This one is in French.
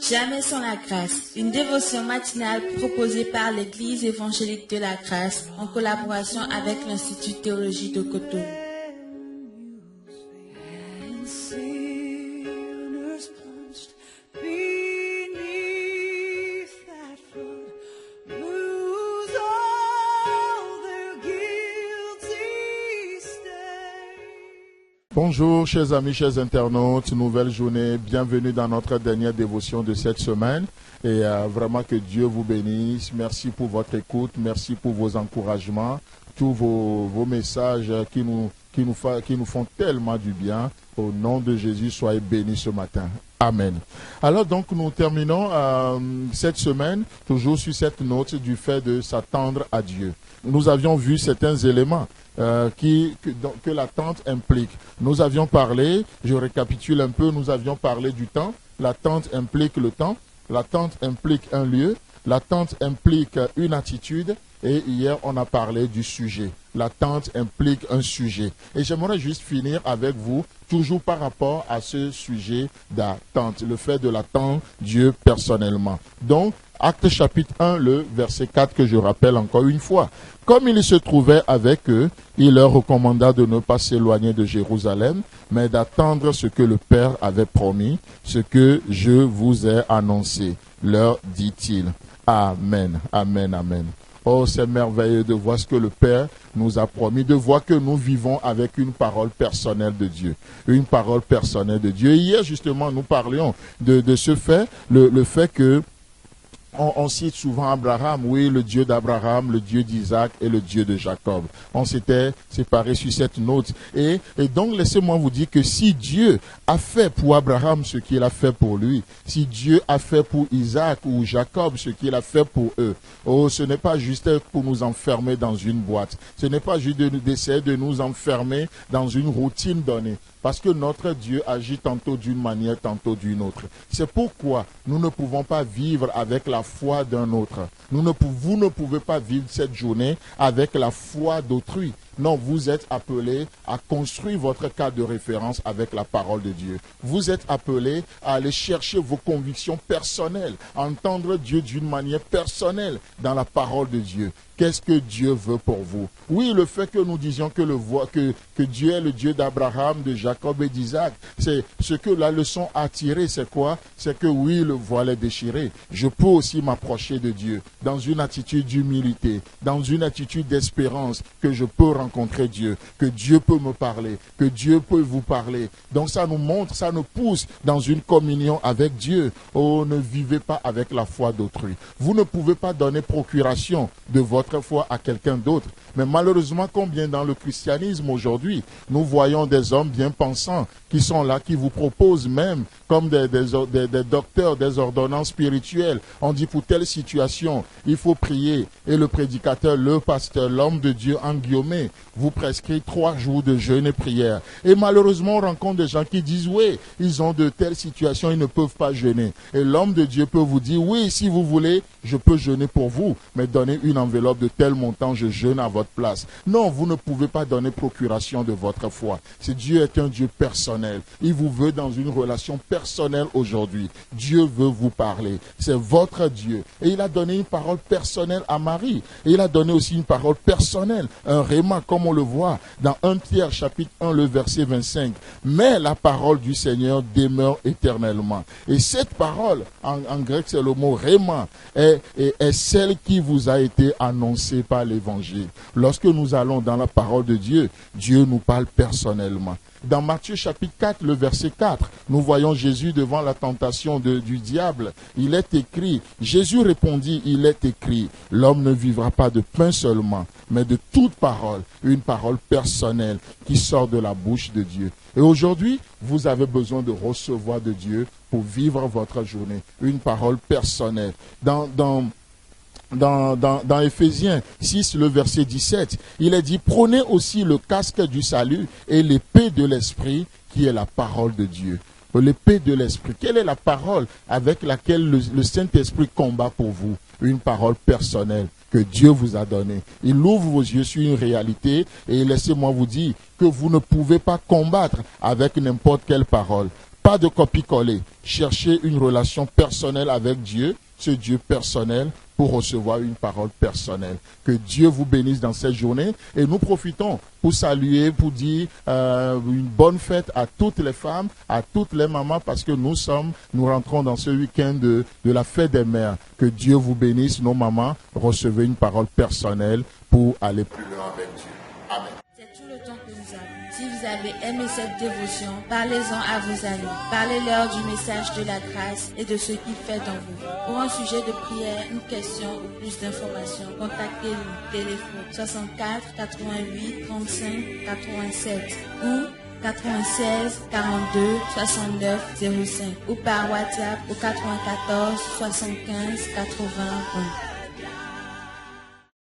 Jamais sans la grâce, une dévotion matinale proposée par l'Église évangélique de la grâce en collaboration avec l'Institut de théologie de Cotonou. Bonjour chers amis, chers internautes, nouvelle journée, bienvenue dans notre dernière dévotion de cette semaine et vraiment que Dieu vous bénisse, merci pour votre écoute, merci pour vos encouragements, tous vos messages qui nous font tellement du bien. Au nom de Jésus, soyez bénis ce matin. Amen. Alors donc nous terminons cette semaine toujours sur cette note du fait de s'attendre à Dieu. Nous avions vu certains éléments que l'attente implique. Nous avions parlé, je récapitule un peu, nous avions parlé du temps. L'attente implique le temps, l'attente implique un lieu, l'attente implique une attitude et hier on a parlé du sujet. L'attente implique un sujet. Et j'aimerais juste finir avec vous, toujours par rapport à ce sujet d'attente, le fait de l'attendre Dieu personnellement. Donc, Actes chapitre 1, le verset 4 que je rappelle encore une fois. Comme il se trouvait avec eux, il leur recommanda de ne pas s'éloigner de Jérusalem, mais d'attendre ce que le Père avait promis, ce que je vous ai annoncé, leur dit-il. Amen, amen, amen. Oh, c'est merveilleux de voir ce que le Père nous a promis, de voir que nous vivons avec une parole personnelle de Dieu. Une parole personnelle de Dieu. Hier, justement, nous parlions de ce fait, le fait que on cite souvent Abraham, oui, le Dieu d'Abraham, le Dieu d'Isaac et le Dieu de Jacob. On s'était séparés sur cette note. Et donc, laissez-moi vous dire que si Dieu a fait pour Abraham ce qu'il a fait pour lui, si Dieu a fait pour Isaac ou Jacob ce qu'il a fait pour eux, oh, ce n'est pas juste pour nous enfermer dans une boîte. Ce n'est pas juste d'essayer de nous enfermer dans une routine donnée. Parce que notre Dieu agit tantôt d'une manière, tantôt d'une autre. C'est pourquoi nous ne pouvons pas vivre avec la foi d'un autre. Vous ne pouvez pas vivre cette journée avec la foi d'autrui. Non, vous êtes appelés à construire votre cadre de référence avec la parole de Dieu. Vous êtes appelés à aller chercher vos convictions personnelles, à entendre Dieu d'une manière personnelle dans la parole de Dieu. Qu'est-ce que Dieu veut pour vous? Oui, le fait que nous disions que Dieu est le Dieu d'Abraham, de Jacob et d'Isaac, c'est ce que la leçon a tiré, c'est quoi? C'est que oui, le voile est déchiré. Je peux aussi m'approcher de Dieu dans une attitude d'humilité, dans une attitude d'espérance que je peux rencontrer Dieu, que Dieu peut me parler, que Dieu peut vous parler. Donc ça nous montre, ça nous pousse dans une communion avec Dieu. Oh, ne vivez pas avec la foi d'autrui. Vous ne pouvez pas donner procuration de votre foi à quelqu'un d'autre. Mais malheureusement, combien dans le christianisme aujourd'hui, nous voyons des hommes bien pensants qui sont là, qui vous proposent même, comme des docteurs, des ordonnances spirituelles. On dit pour telle situation, il faut prier. Et le prédicateur, le pasteur, l'homme de Dieu, en guillemets, vous prescrit 3 jours de jeûne et prière. Et malheureusement, on rencontre des gens qui disent, oui, ils ont de telles situations, ils ne peuvent pas jeûner. Et l'homme de Dieu peut vous dire, oui, si vous voulez, je peux jeûner pour vous, mais donnez une enveloppe de tel montant, je jeûne à votre place. Non, vous ne pouvez pas donner procuration de votre foi. Dieu est un Dieu personnel. Il vous veut dans une relation personnelle aujourd'hui. Dieu veut vous parler. C'est votre Dieu. Et il a donné une parole personnelle à Marie. Et il a donné aussi une parole personnelle, un réma, comme on le voit dans 1 Pierre chapitre 1, le verset 25. Mais la parole du Seigneur demeure éternellement. Et cette parole, en grec c'est le mot réma, est celle qui vous a été annoncée par l'évangile. Lorsque nous allons dans la parole de Dieu, Dieu nous parle personnellement. Dans Matthieu chapitre 4, le verset 4, nous voyons Jésus devant la tentation du diable. Il est écrit, Jésus répondit, il est écrit, l'homme ne vivra pas de pain seulement, mais de toute parole, une parole personnelle qui sort de la bouche de Dieu. Et aujourd'hui, vous avez besoin de recevoir de Dieu pour vivre votre journée, une parole personnelle. Dans Éphésiens 6, le verset 17, il est dit, prenez aussi le casque du salut et l'épée de l'esprit qui est la parole de Dieu. L'épée de l'esprit, quelle est la parole avec laquelle le Saint-Esprit combat pour vous? Une parole personnelle que Dieu vous a donnée. Il ouvre vos yeux sur une réalité et laissez-moi vous dire que vous ne pouvez pas combattre avec n'importe quelle parole. Pas de copie-coller. Cherchez une relation personnelle avec Dieu, ce Dieu personnel, pour recevoir une parole personnelle. Que Dieu vous bénisse dans cette journée. Et nous profitons pour saluer, pour dire une bonne fête à toutes les femmes, à toutes les mamans, parce que nous rentrons dans ce week-end de la fête des mères. Que Dieu vous bénisse, nos mamans. Recevez une parole personnelle pour aller plus loin avec Dieu. Amen. C'est tout le temps que nous avons. Si vous avez aimé cette dévotion, parlez-en à vos amis. Parlez-leur du message de la grâce et de ce qu'il fait dans vous. Pour un sujet de prière, une question ou plus d'informations, contactez-nous. Téléphone 64 88 35 87 ou 96 42 69 05 ou par WhatsApp au 94 75 80 20.